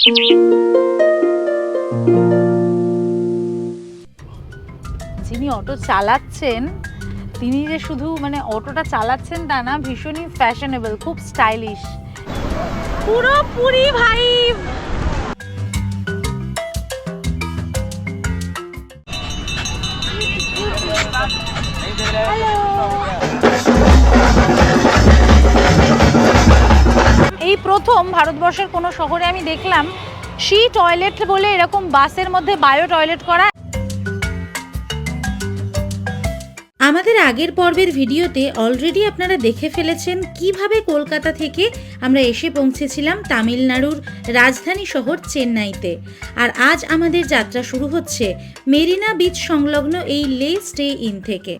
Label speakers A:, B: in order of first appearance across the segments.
A: যিনি অটো চালাচ্ছেন তিনি যে শুধু মানে অটোটা চালাচ্ছেন তা না, ভীষণই ফ্যাশনেবল, খুব স্টাইলিশ, পুরোপুরি ভাইব। এই প্রথম ভারতবর্ষের কোনো শহরে আমি দেখলাম সি টয়লেট বলে এরকম বাসের মধ্যে বায়ো টয়লেট করা।
B: আমাদের আগের পর্বের ভিডিওতে অলরেডি আপনারা দেখে ফেলেছেন কিভাবে কলকাতা থেকে আমরা এসে পৌঁছেছিলাম তামিলনাড়ুর রাজধানী শহর চেন্নাইতে। আর আজ আমাদের যাত্রা শুরু হচ্ছে মেরিনা বিচ সংলগ্ন এই লে স্টে ইন থেকে।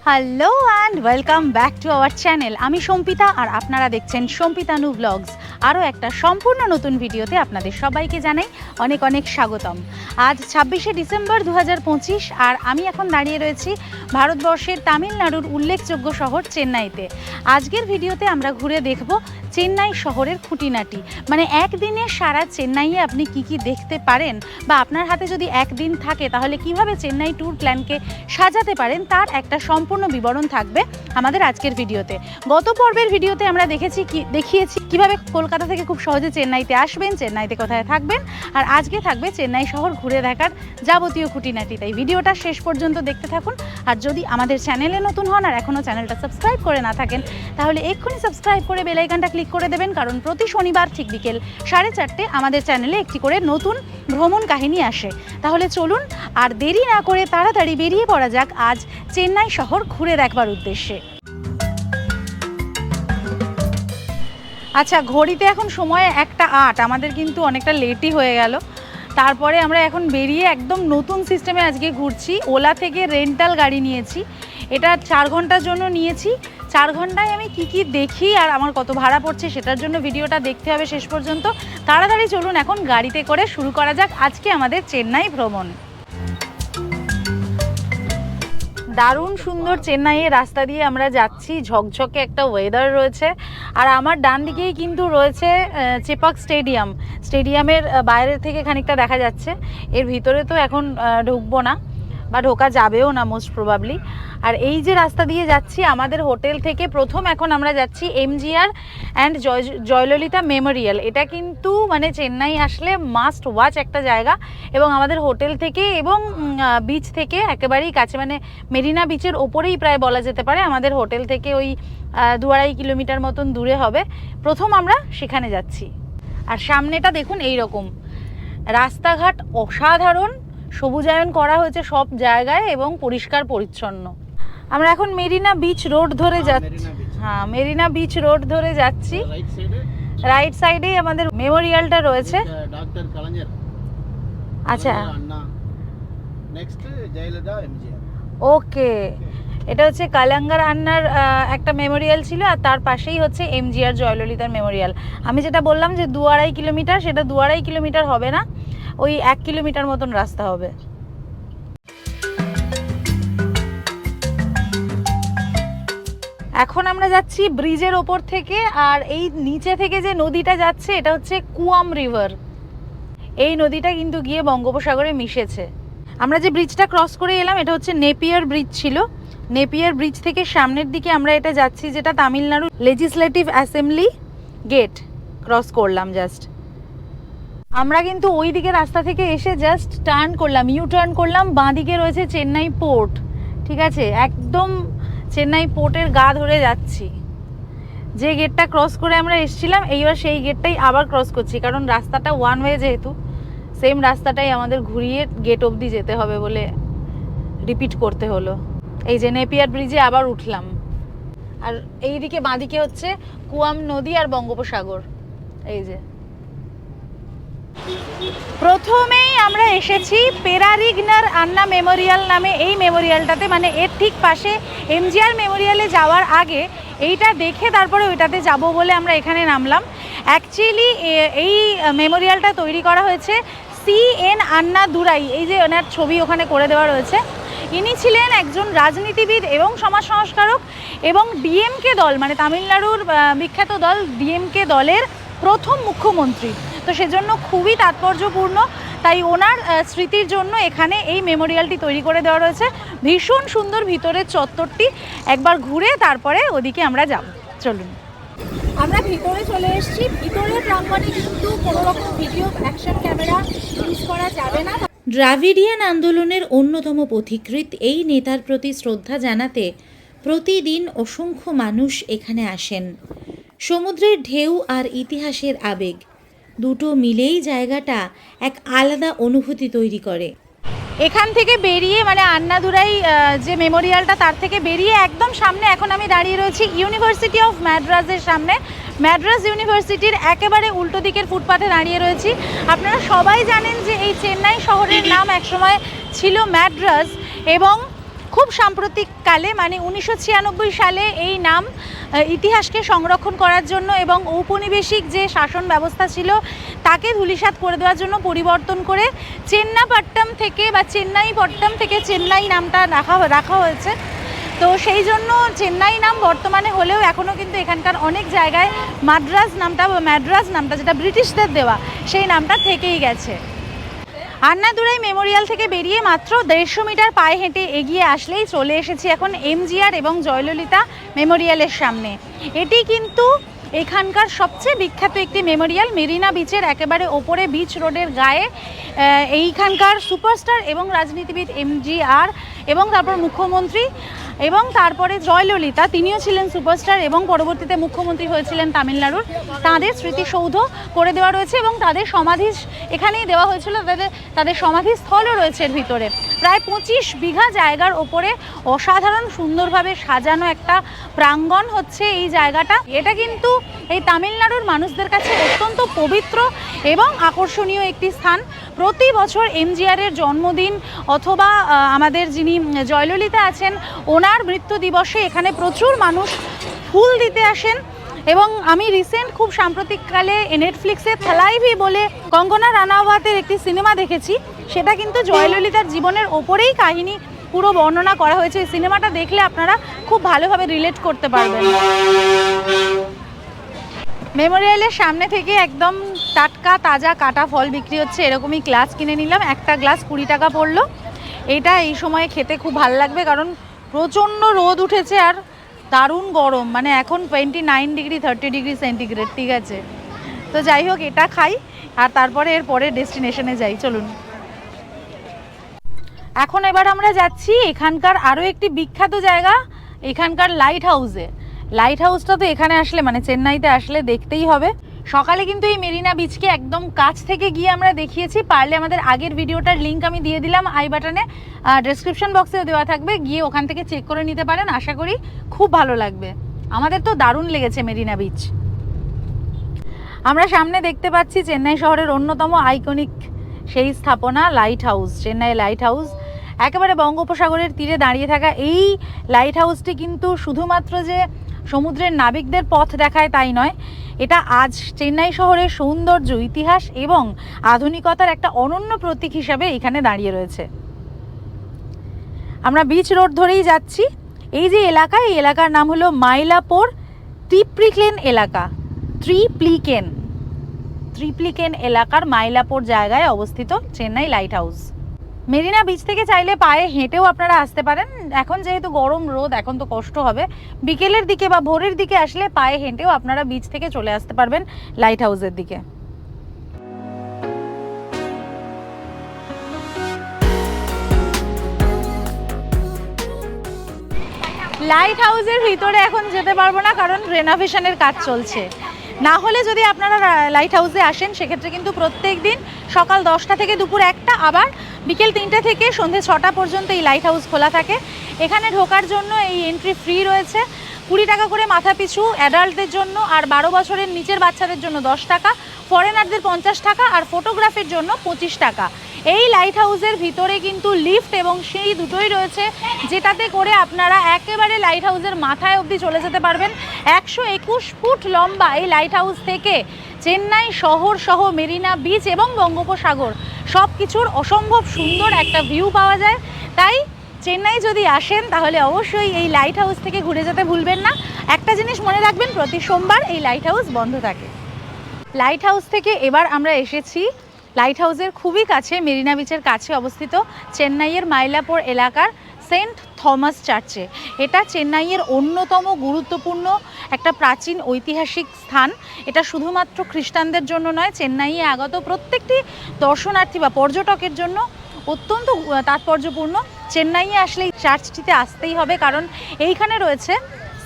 A: Hello and welcome back to our channel. আমি সম্পিতা আর আপনারা দেখছেন সম্পিতানু ব্লগস। আরও একটা সম্পূর্ণ নতুন ভিডিওতে আপনাদের সবাইকে জানাই অনেক অনেক স্বাগতম। আজ 26শে ডিসেম্বর 2025 আর আমি এখন দাঁড়িয়ে রয়েছি ভারতবর্ষের তামিলনাড়ুর উল্লেখযোগ্য শহর চেন্নাইতে। আজকের ভিডিওতে আমরা ঘুরে দেখব চেন্নাই শহরের খুঁটিনাটি, মানে একদিনে সারা চেন্নাইয়ে আপনি কি কি দেখতে পারেন বা আপনার হাতে যদি একদিন থাকে তাহলে কিভাবে চেন্নাই ট্যুর প্ল্যানকে সাজাতে পারেন তার একটা সম্পূর্ণ বিবরণ থাকবে আমাদের আজকের ভিডিওতে। গত পর্বের ভিডিওতে আমরা দেখিয়েছি কিভাবে কলকাতা থেকে খুব সহজে চেন্নাইতে আসবেন, চেন্নাইতে কোথায় থাকবেন, আর আজকে থাকবে চেন্নাই শহর ঘুরে দেখার যাবতীয় খুঁটিনাটি। তাই ভিডিওটা শেষ পর্যন্ত দেখতে থাকুন। আর যদি আমাদের চ্যানেলে নতুন হন আর এখনও চ্যানেলটা সাবস্ক্রাইব করে না থাকেন তাহলে এক্ষুনি সাবস্ক্রাইব করে বেল আইকনটা ক্লিক করে দেবেন, কারণ প্রতি শনিবার ঠিক বিকেল 4:30 আমাদের চ্যানেলে একটি করে নতুন ভ্রমণ কাহিনী আসে। তাহলে চলুন আর দেরি না করে তাড়াতাড়ি বেরিয়ে পড়া যাক আজ চেন্নাই শহর ঘুরে দেখবার উদ্দেশ্যে। আচ্ছা, ঘড়িতে এখন সময় 1:08, আমাদের কিন্তু অনেকটা লেটই হয়ে গেল। তারপরে আমরা এখন বেরিয়ে একদম নতুন সিস্টেমে আজকে ঘুরছি। ওলা থেকে রেন্টাল গাড়ি নিয়েছি, এটা 4 ঘন্টার জন্য নিয়েছি। 4 ঘন্টায় আমি কি কি দেখি আর আমার কত ভাড়া পড়ছে সেটার জন্য ভিডিওটা দেখতে হবে শেষ পর্যন্ত। তাড়াতাড়ি চলুন এখন গাড়িতে করে শুরু করা যাক আজকে আমাদের চেন্নাই ভ্রমণ। দারুণ সুন্দর চেন্নাইয়ের রাস্তা দিয়ে আমরা যাচ্ছি, ঝকঝকে একটা ওয়েদার রয়েছে। আর আমার ডান দিকেই কিন্তু রয়েছে চেপাক স্টেডিয়ামের বাইরের থেকে খানিকটা দেখা যাচ্ছে। এর ভিতরে তো এখন ঢুকবো না বা ঢোকা যাবেও না মোস্ট প্রবাবলি। আর এই যে রাস্তা দিয়ে যাচ্ছি আমাদের হোটেল থেকে প্রথম এখন আমরা যাচ্ছি এমজিআর অ্যান্ড জয়ললিতা মেমোরিয়াল। এটা কিন্তু মানে চেন্নাই আসলে মাস্ট ওয়াচ একটা জায়গা এবং আমাদের হোটেল থেকে এবং বিচ থেকে একেবারেই কাছে, মানে মেরিনা বিচের ওপরেই প্রায় বলা যেতে পারে। আমাদের হোটেল থেকে ওই 2-2.5 কিলোমিটার মতন দূরে হবে। প্রথম আমরা সেখানে যাচ্ছি। আর সামনেটা দেখুন, এই রকম রাস্তাঘাট অসাধারণ, সবুজায়ন করা হয়েছে সব জায়গায় এবং পরিষ্কার পরিচ্ছন্ন। আমরা এখন মেরিনা বিচ রোড ধরে যাচ্ছি। হ্যাঁ, মেরিনা বিচ রোড ধরে যাচ্ছি। রাইট সাইডেই আমাদের মেমোরিয়ালটা রয়েছে। আচ্ছা, ওকে, এটা হচ্ছে কালাঙ্গার আন্নার একটা মেমোরিয়াল ছিল আর তার পাশেই হচ্ছে এমজিআর জয়ললিতার মেমোরিয়াল। আমি যেটা বললাম যে 2-2.5 কিলোমিটার, সেটা 2-2.5 কিলোমিটার হবে না, ওই 1 কিলোমিটার মতন রাস্তা হবে। এখন আমরা যাচ্ছি ব্রিজের ওপর থেকে, আর এই নিচে থেকে যে নদীটা যাচ্ছে এটা হচ্ছে কুয়াম রিভার। এই নদীটা কিন্তু গিয়ে বঙ্গোপসাগরে মিশেছে। আমরা যে ব্রিজটা ক্রস করে এলাম এটা হচ্ছে নেপিয়ার ব্রিজ ছিল। নেপিয়ার ব্রিজ থেকে সামনের দিকে আমরা এটা যাচ্ছি, যেটা Tamil Nadu legislative assembly gate cross করলাম জাস্ট। আমরা কিন্তু ওই দিকে রাস্তা থেকে এসে জাস্ট টার্ন করলাম, ইউ টার্ন করলাম, বাঁ দিকে রয়েছে চেন্নাই পোর্ট। ঠিক আছে, একদম চেন্নাই পোর্টের গা ধরে যাচ্ছি। যে গেটটা ক্রস করে আমরা এসেছিলাম এইবার সেই গেটটাই আবার ক্রস করছি, কারণ রাস্তাটা ওয়ান ওয়ে, যেহেতু সেম রাস্তাটাই আমাদের ঘুরিয়ে গেট অবধি যেতে হবে বলে রিপিট করতে হলো। এই যে নেপিয়ার ব্রিজে আবার উঠলাম। আর এইদিকে বাঁদিকে হচ্ছে কুয়াম নদী আর বঙ্গোপসাগর। এই যে প্রথমেই আমরা এসেছি পেরারিগনার আন্না মেমোরিয়াল নামে এই মেমোরিয়ালটাতে, মানে এর ঠিক পাশে এমজিআর মেমোরিয়ালে যাওয়ার আগে এইটা দেখে তারপরে ওইটাতে যাব বলে আমরা এখানে নামলাম। অ্যাকচুয়ালি এই মেমোরিয়ালটা তৈরি করা হয়েছে CN আন্না দুরাই, এই যে ওনার ছবি ওখানে করে দেওয়া রয়েছে। ইনি ছিলেন একজন রাজনীতিবিদ এবং সমাজ সংস্কারক এবং ডিএমকে দল, মানে তামিলনাড়ুর বিখ্যাত দল ডিএমকে দলের প্রথম মুখ্যমন্ত্রী। তো সেজন্য খুবই তাৎপর্যপূর্ণ। তাই ওনার স্মৃতির জন্য এখানে এই মেমোরিয়ালটি তৈরি করে দেওয়া রয়েছে। ভীষণ সুন্দর ভিতরের চত্বরটি, একবার ঘুরে তারপরে ওদিকে আমরা যাব। চলুন, আমরা ভিতরে চলে এসেছি। ভিতরের প্রাঙ্গণে কিন্তু কোনো রকম ভিডিও অ্যাকশন ক্যামেরা ইউজ করা যাবে না।
B: দ্রাভিডিয়ান আন্দোলনের অন্যতম পথিকৃৎ এই নেতার প্রতি শ্রদ্ধা জানাতে প্রতিদিন অসংখ্য মানুষ এখানে আসেন। সমুদ্রের ঢেউ আর ইতিহাসের আবেগ দুটো মিলেই জায়গাটা এক আলাদা অনুভূতি তৈরি করে।
A: এখান থেকে বেরিয়ে মানে আন্নাদুরাই যে মেমোরিয়ালটা, তার থেকে বেরিয়ে একদম সামনে এখন আমি দাঁড়িয়ে রয়েছি ইউনিভার্সিটি অফ ম্যাড্রাসের সামনে। ম্যাড্রাস ইউনিভার্সিটির একেবারে উল্টো দিকের ফুটপাথে দাঁড়িয়ে রয়েছি। আপনারা সবাই জানেন যে এই চেন্নাই শহরের নাম একসময় ছিল ম্যাড্রাস, এবং খুব সাম্প্রতিককালে মানে 1996 সালে এই নাম ইতিহাসকে সংরক্ষণ করার জন্য এবং ঔপনিবেশিক যে শাসন ব্যবস্থা ছিল তাকে ধূলিসাৎ করে দেওয়ার জন্য পরিবর্তন করে চেন্নাপট্টম থেকে বা চেন্নাইপট্টম থেকে চেন্নাই নামটা রাখা হয়েছে। তো সেই জন্য চেন্নাই নাম বর্তমানে হলেও এখনও কিন্তু এখানকার অনেক জায়গায় মাদ্রাজ নামটা বা ম্যাড্রাস নামটা, যেটা ব্রিটিশদের দেওয়া, সেই নামটা থেকেই গেছে। আন্নাদুরাই মেমোরিয়াল থেকে বেরিয়ে মাত্র 150 মিটার পায়ে হেঁটে এগিয়ে আসলেই চলে এসেছি এখন এমজিআর এবং জয়ললিতা মেমোরিয়ালের সামনে। এটি কিন্তু এখানকার সবচেয়ে বিখ্যাত একটি মেমোরিয়াল। মেরিনা বিচের একেবারে ওপরে বিচ রোডের গায়ে এইখানকার সুপারস্টার এবং রাজনীতিবিদ এমজিআর এবং তারপর মুখ্যমন্ত্রী এবং তারপরে জয়ললিতা, তিনিও ছিলেন সুপারস্টার এবং পরবর্তীতে মুখ্যমন্ত্রী হয়েছিলেন তামিলনাড়ুর, তাদের স্মৃতিসৌধ করে দেওয়া রয়েছে এবং তাদের সমাধি এখানেই দেওয়া হয়েছিল। তাদের সমাধিস্থলও রয়েছে এর ভিতরে। প্রায় 25 বিঘা জায়গার ওপরে অসাধারণ সুন্দরভাবে সাজানো একটা প্রাঙ্গণ হচ্ছে এই জায়গাটা। এটা কিন্তু এই তামিলনাড়ুর মানুষদের কাছে অত্যন্ত পবিত্র এবং আকর্ষণীয় একটি স্থান। প্রতি বছর এমজিআরের জন্মদিন অথবা আমাদের যিনি জয়ললিতা আছেন ওনার মৃত্যু দিবসে এখানে প্রচুর মানুষ ফুল দিতে আসেন। এবং আমি রিসেন্ট খুব সাম্প্রতিককালে নেটফ্লিক্সে থালাইভি বলে কঙ্গনা রানাওয়াতের একটি সিনেমা দেখেছি, সেটা কিন্তু জয়ললিতার জীবনের ওপরেই কাহিনী পুরো বর্ণনা করা হয়েছে। এই সিনেমাটা দেখলে আপনারা খুব ভালোভাবে রিলেট করতে পারবেন। মেমোরিয়ালের সামনে থেকে একদম টাটকা তাজা কাটা ফল বিক্রি হচ্ছে, এরকমই গ্লাস কিনে নিলাম। একটা গ্লাস 20 টাকা পড়লো। এটা এই সময় খেতে খুব ভালো লাগবে কারণ প্রচণ্ড রোদ উঠেছে আর দারুণ গরম, মানে এখন 29 ডিগ্রি 30 ডিগ্রি সেন্টিগ্রেড, ঠিক আছে। তো যাই হোক, এটা খাই আর তারপরে এর পরের ডেস্টিনেশনে যাই। চলুন, এখন এবার আমরা যাচ্ছি এখানকার আরও একটি বিখ্যাত জায়গা, এখানকার লাইট হাউসে। লাইট হাউসটা তো এখানে আসলে মানে চেন্নাইতে আসলে দেখতেই হবে। সকালে কিন্তু এই মেরিনা বিচকে একদম কাছ থেকে গিয়ে আমরা দেখিয়েছি। পারলে আমাদের আগের ভিডিওটার লিঙ্ক আমি দিয়ে দিলাম আই বাটনে, ডেসক্রিপশন বক্সেও দেওয়া থাকবে, গিয়ে ওখান থেকে চেক করে নিতে পারেন। আশা করি খুব ভালো লাগবে। আমাদের তো দারুণ লেগেছে মেরিনা বিচ। আমরা সামনে দেখতে পাচ্ছি চেন্নাই শহরের অন্যতম আইকনিক সেই স্থাপনা light house, Chennai light house. একেবারে বঙ্গোপসাগরের তীরে দাঁড়িয়ে থাকা এই লাইট হাউসটি কিন্তু শুধুমাত্র যে সমুদ্রের নাবিকদের পথ দেখায় তাই নয়, এটা আজ চেন্নাই শহরের সৌন্দর্য, ইতিহাস এবং আধুনিকতার একটা অনন্য প্রতীক হিসাবে এখানে দাঁড়িয়ে রয়েছে। আমরা বিচ রোড ধরেই যাচ্ছি। এই যে এলাকা, এই এলাকার নাম হলো মাইলাপোর ট্রিপ্লিকেন এলাকা। ট্রিপ্লিকেন এলাকার মাইলাপোর জায়গায় অবস্থিত Chennai light house. Marina beach থেকে চাইলে পায়ে হেঁটেও আপনারা আসতে পারেন। এখন যেহেতু গরম রোদ, এখন তো কষ্ট হবে। বিকেলের দিকে বা ভোরের দিকে আসলে পায়ে হেঁটেও আপনারা বিচ থেকে চলে আসতে পারবেন লাইট হাউসের দিকে। লাইট হাউসের ভিতরে এখন যেতে পারবো না কারণ রেনোভেশনের কাজ চলছে। না হলে যদি আপনারা লাইট হাউসে আসেন সেক্ষেত্রে কিন্তু প্রত্যেক দিন সকাল 10টা থেকে দুপুর 1টা, আবার বিকেল 3টে থেকে সন্ধে 6টা পর্যন্ত এই লাইট হাউস খোলা থাকে। এখানে ঢোকার জন্য এই এন্ট্রি ফ্রি রয়েছে, 20 টাকা করে মাথা পিছু অ্যাডাল্টদের জন্য, আর 12 বছরের নিচের বাচ্চাদের জন্য 10 টাকা, ফরেনারদের 50 টাকা, আর ফটোগ্রাফির জন্য 25 টাকা। এই লাইট হাউসের ভিতরে কিন্তু লিফট এবং সিঁড়ি দুটোই রয়েছে, যেটাতে করে আপনারা একেবারে লাইট হাউসের মাথায় অবধি চলে যেতে পারবেন। 121 ফুট লম্বা এই লাইট হাউস থেকে চেন্নাই শহর সহ মেরিনা বিচ এবং বঙ্গোপসাগর সব কিছুর অসম্ভব সুন্দর একটা ভিউ পাওয়া যায়। তাই চেন্নাই যদি আসেন তাহলে অবশ্যই এই লাইট হাউস থেকে ঘুরে যেতে ভুলবেন না। একটা জিনিস মনে রাখবেন, প্রতি সোমবার এই লাইট হাউস বন্ধ থাকে। লাইট হাউস থেকে এবার আমরা এসেছি লাইট হাউসের খুবই কাছে, মেরিনা বিচের কাছে অবস্থিত চেন্নাইয়ের মাইলাপুর এলাকার সেন্ট থমাস চার্চে। এটা চেন্নাইয়ের অন্যতম গুরুত্বপূর্ণ একটা প্রাচীন ঐতিহাসিক স্থান। এটা শুধুমাত্র খ্রিস্টানদের জন্য নয়, চেন্নাইয়ে আগত প্রত্যেকটি দর্শনার্থী বা পর্যটকের জন্য অত্যন্ত তাৎপর্যপূর্ণ। চেন্নাইয়ে আসলে এই চার্চটিতে আসতেই হবে, কারণ এইখানে রয়েছে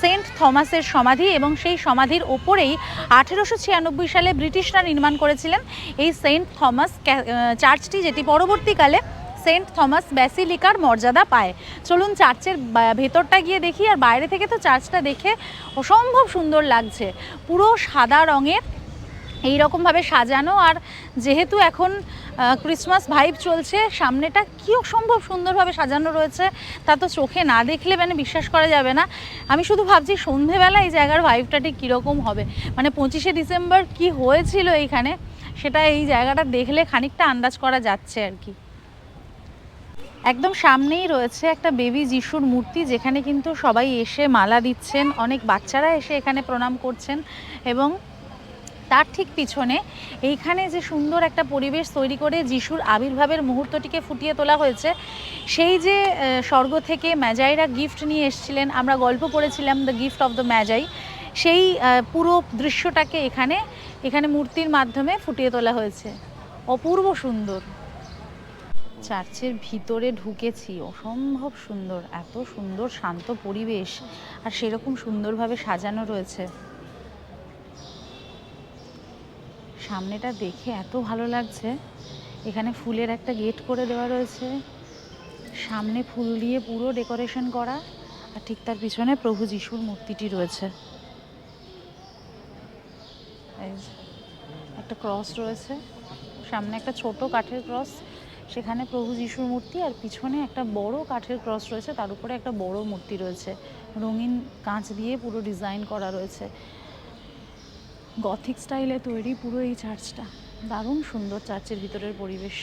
A: সেন্ট থমাসের সমাধি এবং সেই সমাধির ওপরেই 1896 সালে ব্রিটিশরা নির্মাণ করেছিলেন এই সেন্ট থমাস চার্চটি, যেটি পরবর্তীকালে সেন্ট থমাস ব্যাসিলিকার মর্যাদা পায়। চলুন চার্চের ভেতরটা গিয়ে দেখি। আর বাইরে থেকে তো চার্চটা দেখে অসম্ভব সুন্দর লাগছে, পুরো সাদা রঙের এইরকমভাবে সাজানো। আর যেহেতু এখন ক্রিসমাস ভাইব চলছে, সামনেটা কী অসম্ভব সুন্দরভাবে সাজানো রয়েছে তা তো চোখে না দেখলে মানে বিশ্বাস করা যাবে না। আমি শুধু ভাবছি সন্ধেবেলা এই জায়গার ভাইবটা ঠিক কীরকম হবে, মানে 25শে ডিসেম্বর কি হয়েছিল এইখানে, সেটা এই জায়গাটা দেখলে খানিকটা আন্দাজ করা যাচ্ছে আর কি। একদম সামনেই রয়েছে একটা বেবি যিশুর মূর্তি, যেখানে কিন্তু সবাই এসে মালা দিচ্ছেন, অনেক বাচ্চারা এসে এখানে প্রণাম করছেন। এবং তার ঠিক পিছনে এইখানে যে সুন্দর একটা পরিবেশ তৈরি করে যিশুর আবির্ভাবের মুহূর্তটিকে ফুটিয়ে তোলা হয়েছে, সেই যে স্বর্গ থেকে ম্যাজাইরা গিফট নিয়ে এসেছিলেন, আমরা গল্প পড়েছিলাম দ্য গিফট অফ দ্য ম্যাজাই, সেই পুরো দৃশ্যটাকে এখানে মূর্তির মাধ্যমে ফুটিয়ে তোলা হয়েছে। অপূর্ব সুন্দর। চার্চের ভিতরে ঢুকেছি, অসম্ভব সুন্দর, এত সুন্দর শান্ত পরিবেশ আর সেরকম সুন্দরভাবে সাজানো রয়েছে। সামনেটা দেখে এত ভালো লাগছে। এখানে ফুলের একটা গেট করে দেওয়া রয়েছে, সামনে ফুল দিয়ে পুরো ডেকোরেশন করা, আর ঠিক তার পিছনে প্রভু যিশুর মূর্তিটি রয়েছে। একটা ক্রস রয়েছে, সামনে একটা ছোট কাঠের ক্রস, সেখানে প্রভু যিশুর মূর্তি, আর পিছনে একটা বড় কাঠের ক্রস রয়েছে, তার উপরে একটা বড় মূর্তি রয়েছে, রঙিন কাঁচ দিয়ে পুরো ডিজাইন করা রয়েছে। গথিক স্টাইলে তৈরি পুরো এই চার্চটা, দারুণ সুন্দর চার্চের ভিতরের পরিবেশ।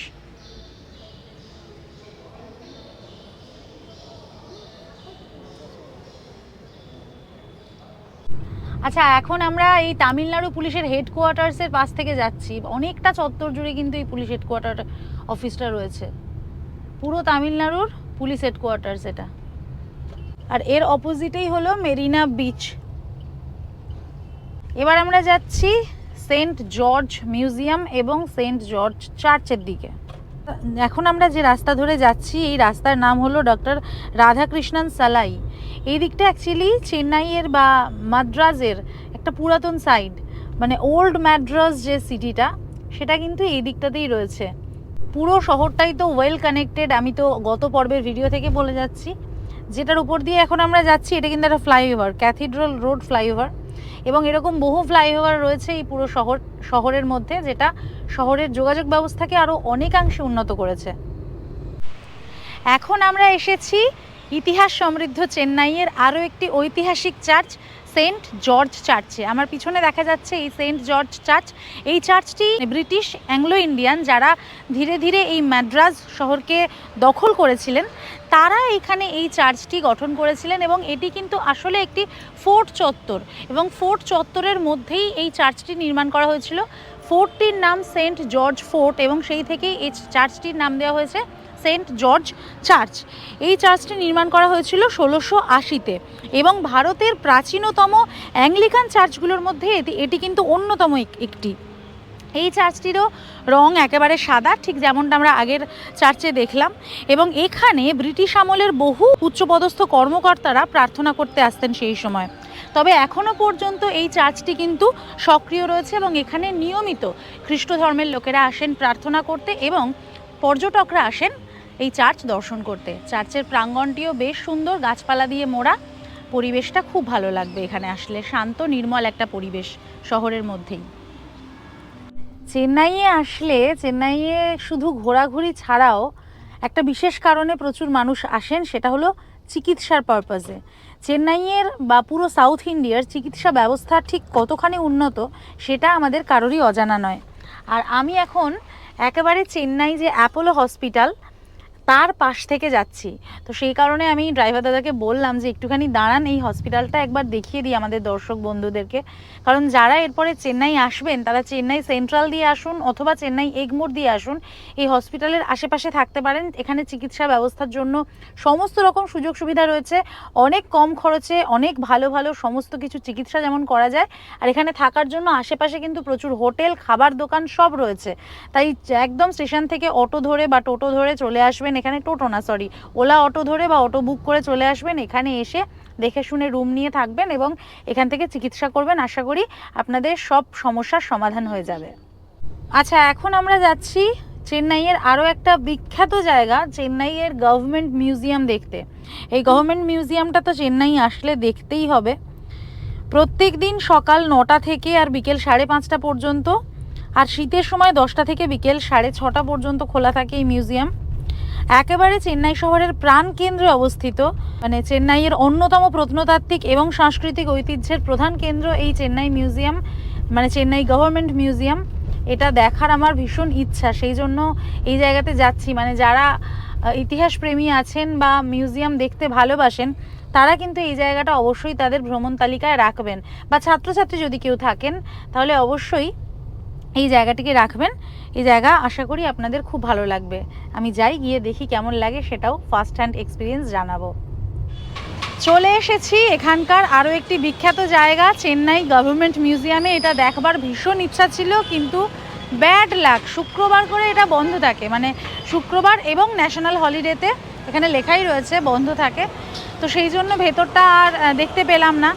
A: আচ্ছা, এখন আমরা এই তামিলনাড়ু পুলিশের হেডকোয়ার্টার্সের পাশ থেকে যাচ্ছি। অনেকটা চত্বর জুড়ে কিন্তু এই পুলিশ হেডকোয়ার্টার অফিসটা রয়েছে, পুরো তামিলনাড়ুর পুলিশ হেডকোয়ার্টার্স এটা। আর এর অপোজিটেই হলো মেরিনা বিচ। এবার আমরা যাচ্ছি সেন্ট জর্জ মিউজিয়াম এবং সেন্ট জর্জ চার্চের দিকে। এখন আমরা যে রাস্তা ধরে যাচ্ছি, এই রাস্তার নাম হলো ডক্টর রাধাকৃষ্ণন সালাই। এই দিকটা অ্যাকচুয়ালি চেন্নাইয়ের বা মাদ্রাজের একটা পুরাতন সাইড, মানে ওল্ড ম্যাড্রাস যে সিটিটা, সেটা কিন্তু এই দিকটাতেই রয়েছে। পুরো শহরটাই তো ওয়েল কানেক্টেড, আমি তো গত পর্বের ভিডিও থেকে বলে যাচ্ছি। যেটার উপর দিয়ে এখন আমরা যাচ্ছি এটা কিন্তু একটা ফ্লাইওভার, ক্যাথিড্রাল রোড ফ্লাইওভার, এবং এরকম বহু ফ্লাইওভার রয়েছে এই পুরো শহরের মধ্যে, যেটা শহরের যোগাযোগ ব্যবস্থাকে আরও অনেকাংশে উন্নত করেছে। এখন আমরা এসেছি ইতিহাস সমৃদ্ধ চেন্নাইয়ের আরও একটি ঐতিহাসিক চার্চ, সেন্ট জর্জ চার্চে। আমার পিছনে দেখা যাচ্ছে এই সেন্ট জর্জ চার্চ। এই চার্চটি ব্রিটিশ অ্যাংলো ইন্ডিয়ান যারা ধীরে ধীরে এই মাদ্রাজ শহরকে দখল করেছিলেন, তারা এখানে এই চার্চটি গঠন করেছিলেন। এবং এটি কিন্তু আসলে একটি ফোর্ট চত্বর, এবং ফোর্ট চত্বরের মধ্যেই এই চার্চটি নির্মাণ করা হয়েছিল। ফোর্টটির নাম সেন্ট জর্জ ফোর্ট, এবং সেই থেকেই এই চার্চটির নাম দেওয়া হয়েছে সেন্ট জর্জ চার্চ। এই চার্চটি নির্মাণ করা হয়েছিল 1680-তে, এবং ভারতের প্রাচীনতম অ্যাংলিকান চার্চগুলোর মধ্যে এটি কিন্তু অন্যতম একটি। এই চার্চটিরও রং একেবারে সাদা, ঠিক যেমনটা আমরা আগের চার্চে দেখলাম। এবং এখানে ব্রিটিশ আমলের বহু উচ্চপদস্থ কর্মকর্তারা প্রার্থনা করতে আসতেন সেই সময়। তবে এখনও পর্যন্ত এই চার্চটি কিন্তু সক্রিয় রয়েছে, এবং এখানে নিয়মিত খ্রিস্ট ধর্মের লোকেরা আসেন প্রার্থনা করতে, এবং পর্যটকরা আসেন এই চার্চ দর্শন করতে। চার্চের প্রাঙ্গণটিও বেশ সুন্দর, গাছপালা দিয়ে মোড়া, পরিবেশটা খুব ভালো লাগবে এখানে আসলে, শান্ত নির্মল একটা পরিবেশ শহরের মধ্যেই। চেন্নাইয়ে আসলে চেন্নাইয়ে শুধু ঘোরাঘুরি ছাড়াও একটা বিশেষ কারণে প্রচুর মানুষ আসেন, সেটা হলো চিকিৎসার পারপাসে। চেন্নাইয়ের বা পুরো সাউথ ইন্ডিয়ার চিকিৎসা ব্যবস্থা ঠিক কতখানি উন্নত সেটা আমাদের কারোরই অজানা নয়। আর আমি এখন একেবারে চেন্নাই যে অ্যাপোলো হসপিটাল তার পাশ থেকে যাচ্ছি। তো সেই কারণে আমি ড্রাইভার দাদাকে বললাম যে একটুখানি দাঁড়ান, এই হসপিটালটা একবার দেখিয়ে দিই আমাদের দর্শক বন্ধুদেরকে। কারণ যারা এরপরে চেন্নাই আসবেন তারা চেন্নাই সেন্ট্রাল দিয়ে আসুন অথবা চেন্নাই এগমোর দিয়ে আসুন, এই হসপিটালের আশেপাশে থাকতে পারেন। এখানে চিকিৎসা ব্যবস্থার জন্য সমস্ত রকম সুযোগ সুবিধা রয়েছে, অনেক কম খরচে অনেক ভালো ভালো সমস্ত কিছু চিকিৎসা যেমন করা যায়। আর এখানে থাকার জন্য আশেপাশে কিন্তু প্রচুর হোটেল, খাবার দোকান সব রয়েছে। তাই একদম স্টেশন থেকে অটো ধরে বা টোটো ধরে চলে আসবেন, এখানে টোটো না সরি ওলা অটো ধরে বা অটো বুক করে চলে আসবেন, এখানে এসে দেখে শুনে রুম নিয়ে থাকবেন এবং এখান থেকে চিকিৎসা করবেন। আশা করি আপনাদের সব সমস্যার সমাধান হয়ে যাবে। আচ্ছা, এখন আমরা যাচ্ছি চেন্নাইয়ের আরও একটা বিখ্যাত জায়গা, চেন্নাইয়ের গভর্নমেন্ট মিউজিয়াম দেখতে। এই গভর্নমেন্ট মিউজিয়ামটা তো চেন্নাই আসলে দেখতেই হবে। প্রত্যেক দিন সকাল 9টা থেকে আর বিকেল 5:30 পর্যন্ত, আর শীতের সময় 10টা থেকে বিকেল 6:30 পর্যন্ত খোলা থাকে এই মিউজিয়াম। একেবারে চেন্নাই শহরের প্রাণকেন্দ্রে অবস্থিত, মানে চেন্নাইয়ের অন্যতম প্রত্নতাত্ত্বিক এবং সাংস্কৃতিক ঐতিহ্যের প্রধান কেন্দ্র এই চেন্নাই মিউজিয়াম, মানে চেন্নাই গভর্নমেন্ট মিউজিয়াম। এটা দেখার আমার ভীষণ ইচ্ছা, সেই জন্য এই জায়গাতে যাচ্ছি। মানে যারা ইতিহাস প্রেমী আছেন বা মিউজিয়াম দেখতে ভালোবাসেন তারা কিন্তু এই জায়গাটা অবশ্যই তাদের ভ্রমণ তালিকায় রাখবেন, বা ছাত্রছাত্রী যদি কেউ থাকেন তাহলে অবশ্যই এই জায়গাটিকে রাখবেন। এই জায়গা আশা করি আপনাদের খুব ভালো লাগবে। আমি যাই, গিয়ে দেখি কেমন লাগে, সেটাও ফার্স্ট হ্যান্ড এক্সপিরিয়েন্স জানাবো। চলে এসেছি এখানকার আরও একটি বিখ্যাত জায়গা, চেন্নাই গভর্নমেন্ট মিউজিয়ামে। এটা দেখবার ভীষণ ইচ্ছা ছিল, কিন্তু ব্যাড লাক, শুক্রবার করে এটা বন্ধ থাকে, মানে শুক্রবার এবং ন্যাশনাল হলিডেতে এখানে লেখাই রয়েছে বন্ধ থাকে। তো সেই জন্য ভেতরটা আর দেখতে পেলাম না।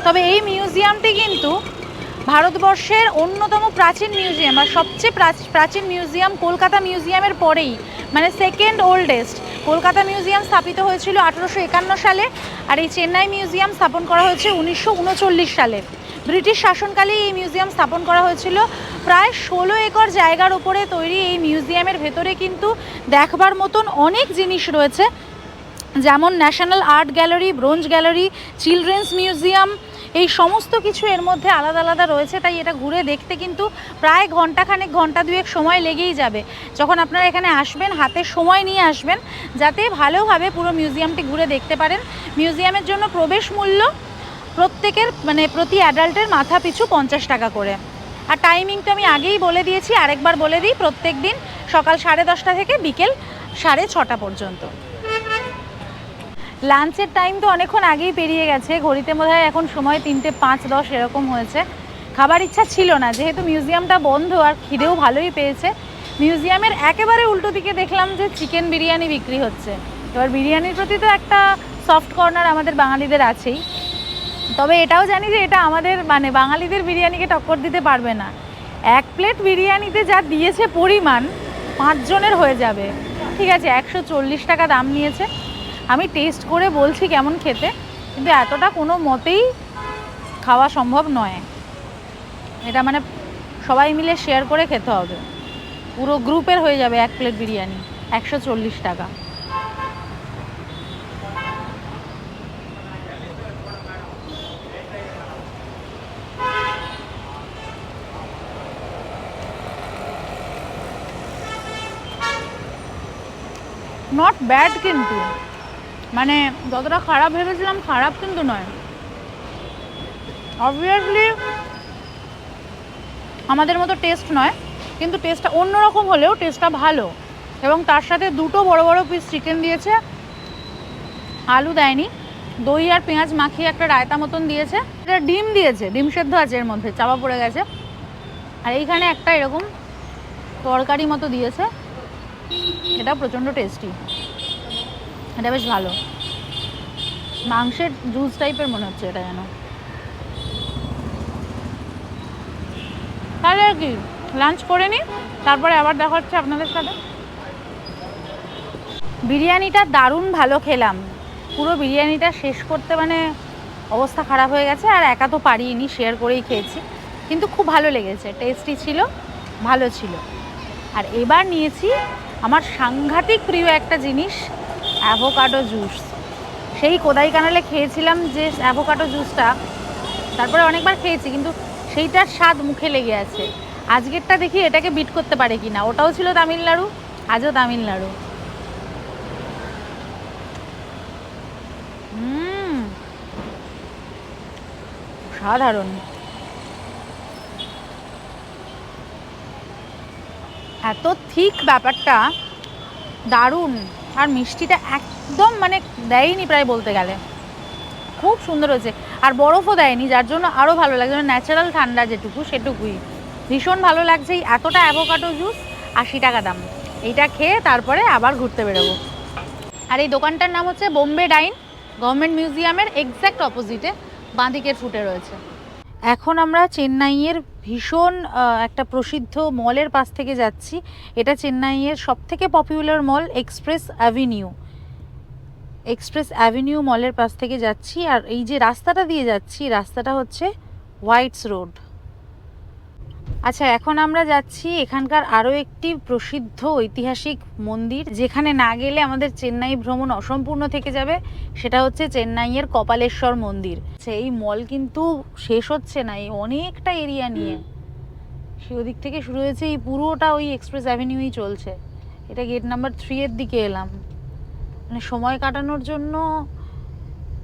A: তবে এই মিউজিয়ামটি কিন্তু ভারতবর্ষের অন্যতম প্রাচীন মিউজিয়াম, আর সবচেয়ে প্রাচীন মিউজিয়াম কলকাতা মিউজিয়ামের পরেই, মানে সেকেন্ড ওল্ডেস্ট। কলকাতা মিউজিয়াম স্থাপিত হয়েছিল 1851 সালে, আর এই চেন্নাই মিউজিয়াম স্থাপন করা হয়েছে 1939 সালে। ব্রিটিশ শাসনকালে এই মিউজিয়াম স্থাপন করা হয়েছিল। প্রায় 16 একর জায়গার উপরে তৈরি এই মিউজিয়ামের ভেতরে কিন্তু দেখবার মতন অনেক জিনিস রয়েছে, যেমন national art gallery, bronze gallery, children's museum, এই সমস্ত কিছু এর মধ্যে আলাদা আলাদা রয়েছে। তাই এটা ঘুরে দেখতে কিন্তু প্রায় ঘন্টাখানেক, ঘন্টা দুয়েক সময় লেগেই যাবে। যখন আপনারা এখানে আসবেন হাতে সময় নিয়ে আসবেন, যাতে ভালোভাবে পুরো মিউজিয়ামটি ঘুরে দেখতে পারেন। মিউজিয়ামের জন্য প্রবেশ মূল্য প্রত্যেকের, মানে প্রতি অ্যাডাল্টের মাথা পিছু 50 টাকা করে। আর টাইমিং তো আমি আগেই বলে দিয়েছি, আরেকবার বলে দিই, প্রত্যেক দিন সকাল 10:30 থেকে বিকেল 6:30 পর্যন্ত। লাঞ্চের টাইম তো অনেকক্ষণ আগেই পেরিয়ে গেছে, ঘড়িতে বোধহয় এখন সময় 3:05-10 এরকম হয়েছে। খাবার ইচ্ছা ছিল না, যেহেতু মিউজিয়ামটা বন্ধ, আর খিদেও ভালোই পেয়েছে। মিউজিয়ামের একেবারে উল্টো দিকে দেখলাম যে চিকেন বিরিয়ানি বিক্রি হচ্ছে। এবার বিরিয়ানির প্রতি তো একটা সফট কর্নার আমাদের বাঙালিদের আছেই, তবে এটাও জানি যে এটা আমাদের মানে বাঙালিদের বিরিয়ানিকে টক্কর দিতে পারবে না। 1 প্লেট বিরিয়ানিতে যা দিয়েছে পরিমাণ, 5 জনের হয়ে যাবে। ঠিক আছে, 140 টাকা দাম নিয়েছে। আমি টেস্ট করে বলছি কেমন খেতে, কিন্তু এতটা কোনো মতেই খাওয়া সম্ভব নয়। এটা মানে সবাই মিলে শেয়ার করে খেতে হবে, পুরো গ্রুপের হয়ে যাবে 1 প্লেট বিরিয়ানি, 140 টাকা। নট ব্যাড, কিন্তু মানে যতটা খারাপ ভেবেছিলাম খারাপ কিন্তু নয়। অবভিয়াসলি আমাদের মতো টেস্ট নয়, কিন্তু টেস্টটা অন্যরকম হলেও টেস্টটা ভালো। এবং তার সাথে 2টো বড় বড় পিস চিকেন দিয়েছে, আলু দেয়নি, দই আর পেঁয়াজ মাখিয়ে একটা রায়তা মতন দিয়েছে। এটা ডিম দিয়েছে, ডিম সেদ্ধ আছে এর মধ্যে, চাপা পড়ে গেছে। আর এইখানে একটা এরকম তরকারি মতো দিয়েছে, এটা প্রচণ্ড টেস্টি, এটা বেশ ভালো। মাংসের জুস টাইপের মনে হচ্ছে এটা যেন। তাহলে আর কি, লাঞ্চ করে নিই, তারপরে আবার দেখা হচ্ছে আপনাদের সাথে। বিরিয়ানিটা দারুণ ভালো খেলাম, পুরো বিরিয়ানিটা শেষ করতে মানে অবস্থা খারাপ হয়ে গেছে। আর একা তো পারিনি, শেয়ার করেই খেয়েছি, কিন্তু খুব ভালো লেগেছে, টেস্টি ছিল, ভালো ছিল। আর এবার নিয়েছি আমার সাংঘাতিক প্রিয় একটা জিনিস, অ্যাভোকাডো জুস। সেই কোদাইকানালে খেয়েছিলাম যে অ্যাভোকাডো জুসটা, তারপরে অনেকবার খেয়েছি, কিন্তু সেইটার স্বাদ মুখে লেগে আছে। আজকেরটা দেখি এটাকে বিট করতে পারে কি না। ওটাও ছিল তামিলনাড়ু, আজও তামিলনাড়ু। অসাধারণ। এত ঠিক ব্যাপারটা, দারুণ। আর মিষ্টিটা একদম মানে দেয়নি প্রায় বলতে গেলে, খুব সুন্দর হয়েছে। আর বরফও দেয়নি, যার জন্য আরও ভালো লাগছে, ন্যাচারাল ঠান্ডা যেটুকু সেটুকুই। ভীষণ ভালো লাগছে। এই এতটা অ্যাভোকাডো জুস 80 টাকা দাম। এইটা খেয়ে তারপরে আবার ঘুরতে বেরোবো। আর এই দোকানটার নাম হচ্ছে বোম্বে ডাইন, গভর্নমেন্ট মিউজিয়ামের এক্স্যাক্ট অপোজিটে বাঁদিকের ফুটে রয়েছে। এখন আমরা চেন্নাইয়ের ভীষণ একটা প্রসিদ্ধ মলের পাশ থেকে যাচ্ছি। এটা চেন্নাইয়ের সবথেকে পপুলার মল এক্সপ্রেস অ্যাভিনিউ। এক্সপ্রেস অ্যাভিনিউ মলের পাশ থেকে যাচ্ছি। আর এই যে রাস্তাটা দিয়ে যাচ্ছি, রাস্তাটা হচ্ছে হোয়াইটস রোড। আচ্ছা, এখন আমরা যাচ্ছি এখানকার আরও একটি প্রসিদ্ধ ঐতিহাসিক মন্দির, যেখানে না গেলে আমাদের চেন্নাই ভ্রমণ অসম্পূর্ণ থেকে যাবে। সেটা হচ্ছে চেন্নাইয়ের কপালেশ্বর মন্দির। এই মল কিন্তু শেষ হচ্ছে না, এই অনেকটা এরিয়া নিয়ে। সে ওদিক থেকে শুরু হয়েছে, এই পুরোটা ওই এক্সপ্রেস অ্যাভিনিউই চলছে। এটা গেট নাম্বার 3 এর দিকে এলাম। মানে সময় কাটানোর জন্য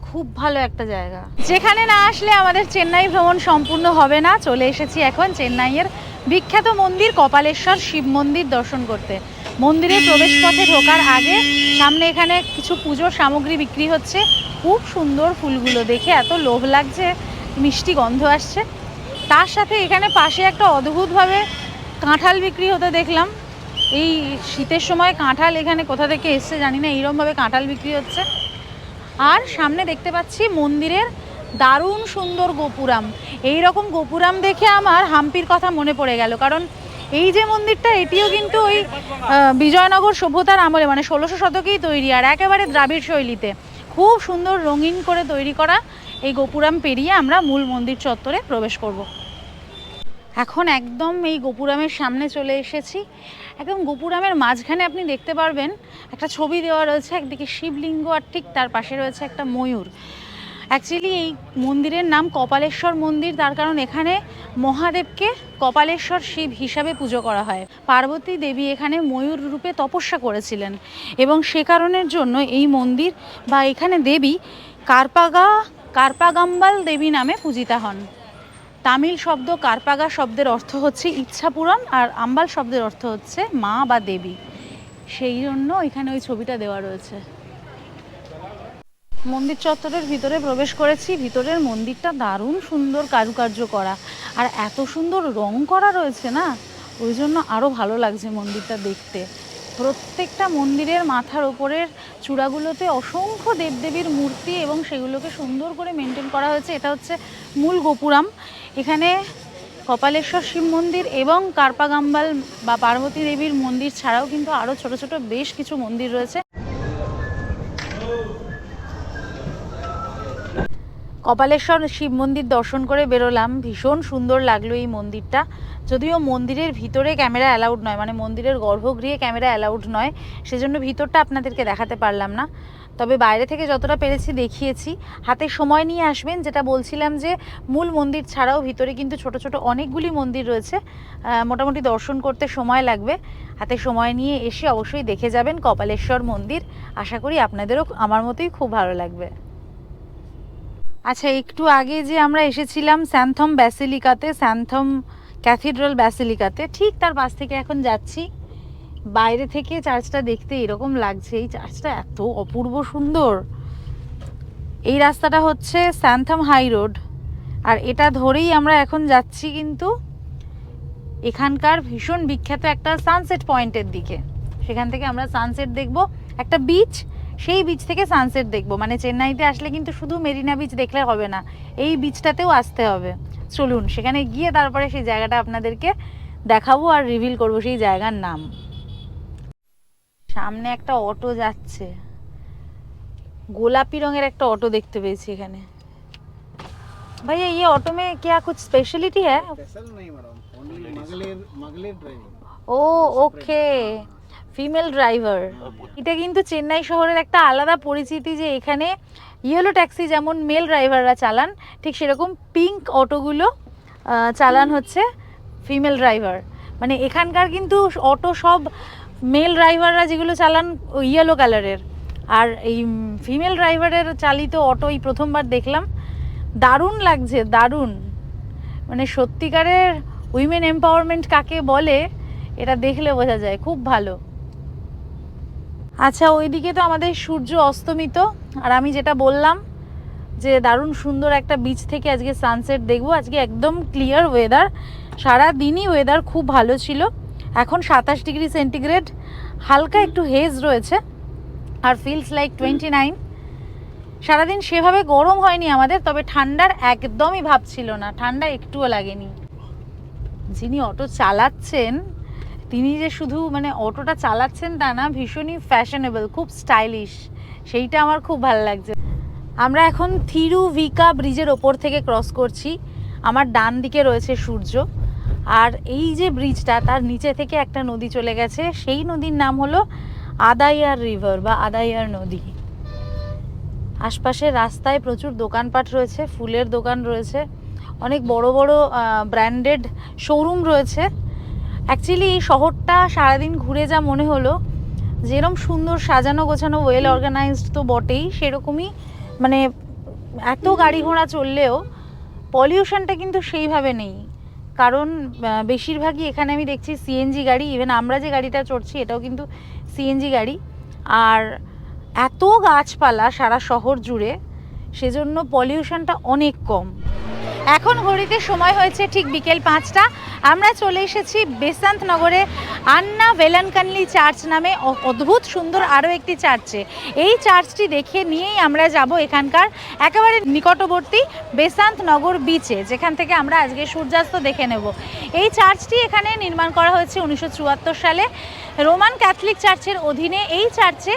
A: খুব ভালো একটা জায়গা, যেখানে না আসলে আমাদের চেন্নাই ভ্রমণ সম্পূর্ণ হবে না। চলে এসেছি এখন চেন্নাইয়ের বিখ্যাত মন্দির কপালেশ্বর শিব মন্দির দর্শন করতে। মন্দিরের প্রবেশপথে ঢোকার আগে সামনে এখানে কিছু পুজোর সামগ্রী বিক্রি হচ্ছে। খুব সুন্দর ফুলগুলো দেখে এত লোভ লাগছে, মিষ্টি গন্ধ আসছে। তার সাথে এখানে পাশে একটা অদ্ভুতভাবে কাঁঠাল বিক্রি হতে দেখলাম। এই শীতের সময় কাঁঠাল এখানে কোথা থেকে এসছে জানি না, এইরকমভাবে কাঁঠাল বিক্রি হচ্ছে। আর সামনে দেখতে পাচ্ছি মন্দিরের দারুণ সুন্দর গোপুরাম। এই রকম গোপুরাম দেখে আমার হাম্পির কথা মনে পড়ে গেল, কারণ এই যে মন্দিরটা, এটিও কিন্তু ওই বিজয়নগর সভ্যতার আমলে, মানে 1600 শতকেই তৈরি, আর একেবারে দ্রাবিড় শৈলীতে খুব সুন্দর রঙিন করে তৈরি করা। এই গোপুরাম পেরিয়ে আমরা মূল মন্দির চত্বরে প্রবেশ করব। এখন একদম এই গোপুরামের সামনে চলে এসেছি। একদম গোপুরামের মাঝখানে আপনি দেখতে পারবেন একটা ছবি দেওয়া রয়েছে, একদিকে শিবলিঙ্গ আর ঠিক তার পাশে রয়েছে একটা ময়ূর। অ্যাকচুয়ালি এই মন্দিরের নাম কপালেশ্বর মন্দির, তার কারণ এখানে মহাদেবকে কপালেশ্বর শিব হিসাবে পুজো করা হয়। পার্বতী দেবী এখানে ময়ূর রূপে তপস্যা করেছিলেন, এবং সে কারণের জন্য এই মন্দির বা এখানে দেবী কার্পাগাম্বাল দেবী নামে পূজিতা হন। তামিল শব্দ কার্পাগা শব্দের অর্থ হচ্ছে ইচ্ছা পূরণ, আর আম্বাল শব্দের অর্থ হচ্ছে মা বা দেবী। সেই জন্য এখানে ওই ছবিটা দেওয়া রয়েছে। মন্দির চত্বরের ভিতরে প্রবেশ করেছি। ভিতরের মন্দিরটা দারুণ সুন্দর কারুকার্য করা, আর এত সুন্দর রং করা রয়েছে না, ওই জন্য আরও ভালো লাগছে মন্দিরটা দেখতে। প্রত্যেকটা মন্দিরের মাথার ওপরের চূড়াগুলোতে অসংখ্য দেবদেবীর মূর্তি, এবং সেগুলোকে সুন্দর করে মেনটেন করা হয়েছে। এটা হচ্ছে মূল গোপুরাম। এখানে কপালেশ্বর শিব মন্দির এবং কার্পাগাম্বাল বা পার্বতী দেবীর মন্দির ছাড়াও কিন্তু আরও ছোট ছোট বেশ কিছু মন্দির রয়েছে। কপালেশ্বর শিব মন্দির দর্শন করে বেরোলাম। ভীষণ সুন্দর লাগলো এই মন্দিরটা। যদিও মন্দিরের ভিতরে ক্যামেরা অ্যালাউড নয়, মানে মন্দিরের গর্ভগৃহে ক্যামেরা অ্যালাউড নয়, সেজন্য ভিতরটা আপনাদেরকে দেখাতে পারলাম না। তবে বাইরে থেকে যতটা পেরেছি দেখিয়েছি। হাতে সময় নিয়ে আসবেন, যেটা বলছিলাম যে মূল মন্দির ছাড়াও ভিতরে কিন্তু ছোট ছোট অনেকগুলি মন্দির রয়েছে। মোটামুটি দর্শন করতে সময় লাগবে। হাতে সময় নিয়ে এসে অবশ্যই দেখে যাবেন কপালেশ্বর মন্দির। আশা করি আপনাদেরও আমার মতোই খুব ভালো লাগবে। আচ্ছা, একটু আগে যে আমরা এসেছিলাম স্যান্থম ব্যাসিলিকাতে, স্যান্থম ক্যাথিড্রাল ব্যাসিলিকাতে, ঠিক তার পাশ থেকে এখন যাচ্ছি। বাইরে থেকে চার্চটা দেখতে এরকম লাগছে। এই চার্চটা এত অপূর্ব সুন্দর। এই রাস্তাটা হচ্ছে স্যান্থম হাই রোড, আর এটা ধরেই আমরা এখন যাচ্ছি কিন্তু এখানকার ভীষণ বিখ্যাত একটা সানসেট পয়েন্টের দিকে। সেখান থেকে আমরা সানসেট দেখব, একটা বিচ, সেই বিচ থেকে সানসেট দেখব। মানে চেন্নাইতে আসলে কিন্তু শুধু মেরিনা বিচ দেখলে হবে না, এই বিচটাতেও আসতে হবে। চলুন সেখানে গিয়ে তারপরে সেই জায়গাটা আপনাদেরকে দেখাবো আর রিভিল করবো সেই জায়গার নাম। সামনে একটা অটো যাচ্ছে, গোলাপি রঙের একটা অটো দেখতে পেয়েছি এখানে। भैया ये ऑटो में क्या कुछ स्पेशलिटी है?
C: स्पेशल नहीं मैडम, ओनली मगलेर ड्राइविंग।
A: ও ওকে, ফিমেল ড্রাইভার। এটা কিন্তু চেন্নাই শহরের একটা আলাদা পরিচিতি, যে এখানে ইয়েলো ট্যাক্সি যেমন মেল ড্রাইভাররা চালান, ঠিক সেরকম পিঙ্ক অটোগুলো চালান হচ্ছে ফিমেল ড্রাইভার। মানে এখানকার কিন্তু অটো সব মেল ড্রাইভাররা যেগুলো চালান ইয়েলো কালারের, আর এই ফিমেল ড্রাইভারের চালিত অটো এই প্রথমবার দেখলাম। দারুণ লাগছে, দারুণ। মানে সত্যিকারের উইমেন এম্পাওয়ারমেন্ট কাকে বলে এটা দেখলে বোঝা যায়, খুব ভালো। আচ্ছা, ওইদিকে তো আমাদের সূর্য অস্তমিত, আর আমি যেটা বললাম যে দারুণ সুন্দর একটা বিচ থেকে আজকে সানসেট দেখবো। আজকে একদম ক্লিয়ার ওয়েদার, সারাদিনই ওয়েদার খুব ভালো ছিল। এখন 27 ডিগ্রি সেন্টিগ্রেড, হালকা একটু হেজ রয়েছে আর ফিলস লাইক 29। সারাদিন সেভাবে গরম হয়নি আমাদের, তবে ঠান্ডার একদমই ভাব ছিল না, ঠান্ডা একটুও লাগেনি। যিনি অটো চালাচ্ছেন তিনি যে শুধু মানে অটোটা চালাচ্ছেন তা না, ভীষণই ফ্যাশনেবল, খুব স্টাইলিশ, সেইটা আমার খুব ভালো লাগছে। আমরা এখন থিরুভিকা ব্রিজের ওপর থেকে ক্রস করছি। আমার ডান দিকে রয়েছে সূর্য, আর এই যে ব্রিজটা তার নিচে থেকে একটা নদী চলে গেছে, সেই নদীর নাম হলো আদাইয়ার রিভার বা আদাইয়ার নদী। আশপাশের রাস্তায় প্রচুর দোকানপাট রয়েছে, ফুলের দোকান রয়েছে, অনেক বড় বড় ব্র্যান্ডেড শোরুম রয়েছে। অ্যাকচুয়ালি এই শহরটা সারাদিন ঘুরে যা মনে হলো, যেরকম সুন্দর সাজানো গোছানো, ওয়েল অর্গানাইজড তো বটেই, সেরকমই মানে এত গাড়ি ঘোড়া চললেও পলিউশনটা কিন্তু সেইভাবে নেই। কারণ বেশিরভাগই এখানে আমি দেখছি সিএনজি গাড়ি, ইভেন আমরা যে গাড়িটা চড়ছি এটাও কিন্তু সিএনজি গাড়ি। আর এত গাছপালা সারা শহর জুড়ে, সেজন্য পলিউশনটা অনেক কম। এখন ঘড়িতে সময় হয়েছে ঠিক বিকেল 5টা। আমরা চলে এসেছি বেসান্ত নগরে আন্না ভেলানকান্লি চার্চ নামে অদ্ভুত সুন্দর আরও একটি চার্চে। এই চার্চটি দেখে নিয়েই আমরা যাব এখানকার একেবারে নিকটবর্তী বেসান্ত নগর বিচে, যেখান থেকে আমরা আজকে সূর্যাস্ত দেখে নেব। এই চার্চটি এখানে নির্মাণ করা হয়েছে 1974 সালে। রোমান ক্যাথলিক চার্চের অধীনে এই চার্চে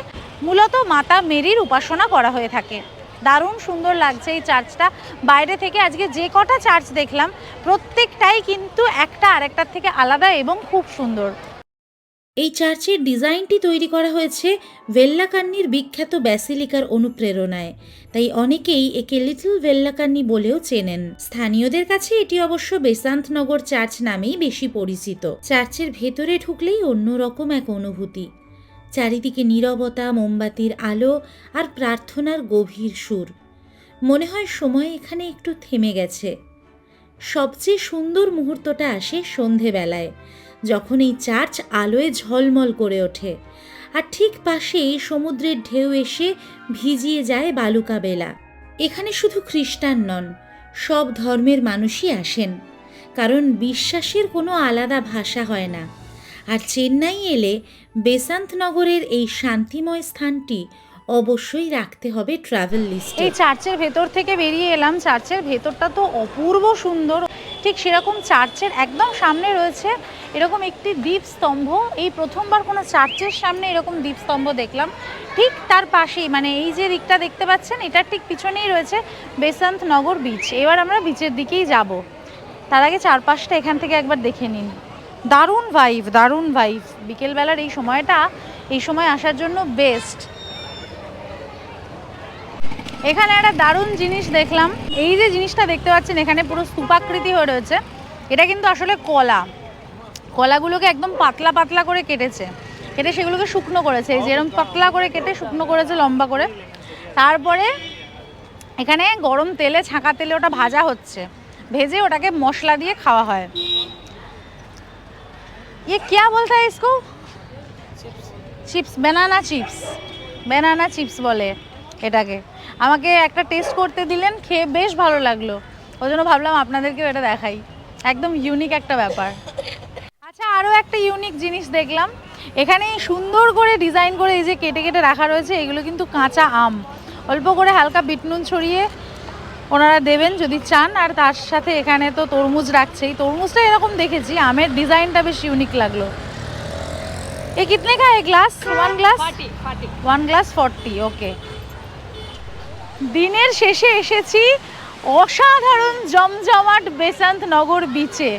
A: মূলত মাতা মেরির উপাসনা করা হয়ে থাকে। দারুণ সুন্দর লাগছে এই চার্চটা। বাইরে থেকে আজকে যে কটা চার্চ দেখলাম প্রত্যেকটাই কিন্তু একটা আরেকটার থেকে আলাদা এবং খুব সুন্দর।
B: এই চার্চের ডিজাইনটি তৈরি করা হয়েছে ভেল্লাকান্নির বিখ্যাত ব্যাসিলিকার অনুপ্রেরণায়, তাই অনেকেই একে লিটল ভেল্লাকান্নি বলেও চেনেন। স্থানীয়দের কাছে এটি অবশ্য বেসান্তনগর চার্চ নামেই বেশি পরিচিত। চার্চের ভেতরে ঢুকলেই অন্যরকম এক অনুভূতি। চারিদিকে নীরবতা, মোমবাতির আলো আর প্রার্থনার গভীর সুর। মনে হয় সময় এখানে একটু থেমে গেছে। সবচেয়ে সুন্দর মুহূর্তটা আসে সন্ধেবেলায়, যখন এই চার্চ আলোয় ঝলমল করে ওঠে, আর ঠিক পাশেই সমুদ্রের ঢেউ এসে ভিজিয়ে যায় বালুকা বেলা। এখানে শুধু খ্রিস্টান নন, সব ধর্মের মানুষই আসেন, কারণ বিশ্বাসের কোনো আলাদা ভাষা হয় না। আর চেন্নাই এলে বেসান্তনগরের এই শান্তিময় স্থানটি অবশ্যই রাখতে হবে ট্রাভেল লিস্টে।
A: এই চার্চের ভেতর থেকে বেরিয়ে এলাম। চার্চের ভেতরটা তো অপূর্ব সুন্দর। ঠিক সেরকম চার্চের একদম সামনে রয়েছে এরকম একটি দীপস্তম্ভ। এই প্রথমবার কোনো চার্চের সামনে এরকম দীপস্তম্ভ দেখলাম। ঠিক তার পাশেই মানে এই যে দিকটা দেখতে পাচ্ছেন, এটার ঠিক পিছনেই রয়েছে বেসান্তনগর বিচ। এবার আমরা বিচের দিকেই যাব। তার আগে চারপাশটা এখান থেকে একবার দেখে নিন। দারুণ ভাইব, দারুণ ভাইব। বিকেলবেলার এই সময়টা, এই সময় আসার জন্য বেস্ট। এখানে একটা দারুণ জিনিস দেখলাম। এই যে জিনিসটা দেখতে পাচ্ছেন এখানে পুরো স্তূপাকৃতি হয়ে রয়েছে, এটা কিন্তু আসলে কলা। কলাগুলোকে একদম পাতলা পাতলা করে কেটেছে, কেটে সেগুলোকে শুকনো করেছে। এই যেরকম পাতলা করে কেটে শুকনো করেছে লম্বা করে, তারপরে এখানে গরম তেলে, ছাঁকা তেলে ওটা ভাজা হচ্ছে, ভেজে ওটাকে মশলা দিয়ে খাওয়া হয়। ये क्या बोलता है इसको? Chips, banana chips. Banana chips বলে এটাকে। আমাকে একটা টেস্ট করতে দিলেন, খেয়ে বেশ ভালো লাগলো, ওই জন্য ভাবলাম আপনাদেরকেও এটা দেখাই। একদম ইউনিক একটা ব্যাপার। আচ্ছা, আরও একটা ইউনিক জিনিস দেখলাম। এখানে সুন্দর করে ডিজাইন করে এই যে কেটে কেটে রাখা রয়েছে, এগুলো কিন্তু কাঁচা আম। অল্প করে হালকা বিট নুন ছড়িয়ে ওনারা দেবেন যদি চান। আর তার সাথে এখানে তো তরমুজ রাখছেই। তরমুজটা এরকম দেখেছি, আমের ডিজাইনটা বেশ ইউনিক লাগলো। এ কিতনে কা এক গ্লাস? One glass 40। ওকে। দিনের শেষে এসেছি অসাধারণ জমজমাট বেসান্তনগর বিচে।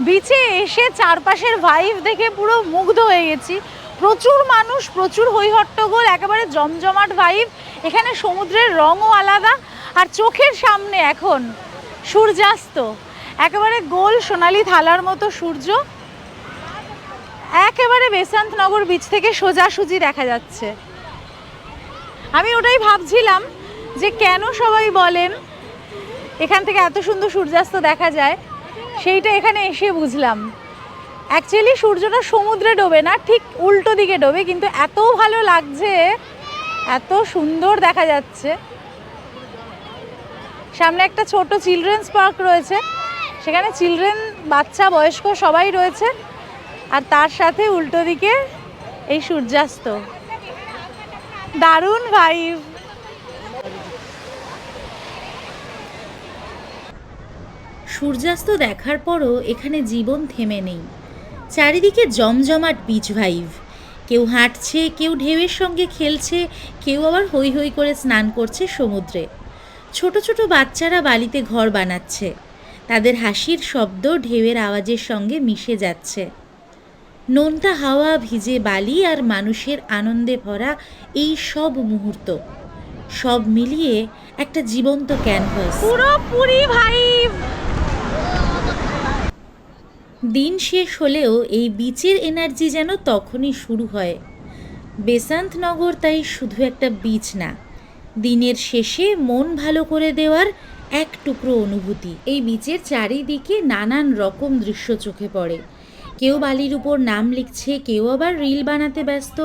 A: বিচে এসে চারপাশের ভাইব দেখে পুরো মুগ্ধ হয়ে গেছি। প্রচুর মানুষ, প্রচুর হইহট্টগোল, একেবারে জমজমাট ভাইব। এখানে সমুদ্রের রঙও আলাদা। আর চোখের সামনে এখন সূর্যাস্ত, একেবারে গোল সোনালি থালার মতো সূর্য একেবারে বেসান্তনগর বিচ থেকে সোজাসুজি দেখা যাচ্ছে। আমি ওটাই ভাবছিলাম যে কেন সবাই বলেন এখান থেকে এত সুন্দর সূর্যাস্ত দেখা যায়, সেইটা এখানে এসে বুঝলাম। অ্যাকচুয়ালি সূর্যটা সমুদ্রে ডোবে না, ঠিক উল্টো দিকে ডোবে, কিন্তু এত ভালো লাগছে, এত সুন্দর দেখা যাচ্ছে। সামনে একটা ছোট চিলড্রেন্স পার্ক রয়েছে, সেখানে চিলড্রেন, বাচ্চা, বয়স্ক সবাই রয়েছে, আর তার সাথে উল্টো দিকে এই সূর্যাস্ত। দারুণ ভাইব।
B: সূর্যাস্ত দেখার পরও এখানে জীবন থেমে নেই। চারিদিকে জমজমাট বিচ ভাইভ। কেউ হাঁটছে, কেউ ঢেউয়ের সঙ্গে খেলছে, কেউ আবার হৈ হৈ করে স্নান করছে সমুদ্রে। ছোট ছোট বাচ্চারা বালিতে ঘর বানাচ্ছে, তাদের হাসির শব্দ ঢেউয়ের আওয়াজের সঙ্গে মিশে যাচ্ছে। নোনতা হাওয়া, ভিজে বালি আর মানুষের আনন্দে ভরা এই সব মুহূর্ত, সব মিলিয়ে একটা জীবন্ত ক্যানভাস।
A: পুরোপুরি ভাইব।
B: দিন শেষ হলেও এই বিচের এনার্জি যেন তখনই শুরু হয়। বেসান্ত নগর তাই শুধু একটা বিচ না, দিনের শেষে মন ভালো করে দেওয়ার এক টুকরো অনুভূতি। এই বিচের চারিদিকে নানান রকম দৃশ্য চোখে পড়ে। কেউ বালির উপর নাম লিখছে, কেউ আবার রিল বানাতে ব্যস্ত,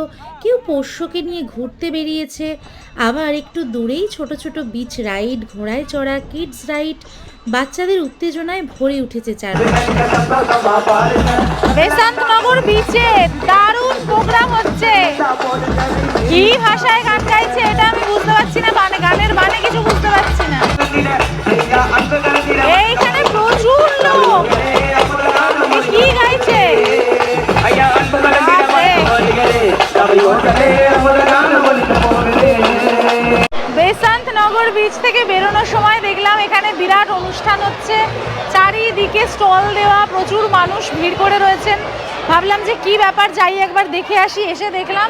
B: কেউ পোষ্যকে নিয়ে ঘুরতে বেরিয়েছে, আবার একটু দূরেই ছোট ছোট বিচ রাইড, ঘোড়ায় চড়া, কিডস রাইড, বাচ্চাদের উত্তেজনায় ভরে উঠেছে চারপাশে।
A: বেসান্ত নগর বিচে দারুণ প্রোগ্রাম হচ্ছে। কি ভাষায় গান গাইছে এটা আমি বুঝতে পারছি না, মানে গানের মানে কিছু বুঝতে পারছি না। এইখানে প্রচুর লোক, কি গাইছে? বেসান্ত নগর বিচ থেকে বেরোনোর সময় দেখলাম এখানে বিরাট অনুষ্ঠান হচ্ছে, চারিদিকে স্টল দেওয়া, প্রচুর মানুষ ভিড় করে রয়েছেন। ভাবলাম যে কি ব্যাপার, যাই একবার দেখে আসি। এসে দেখলাম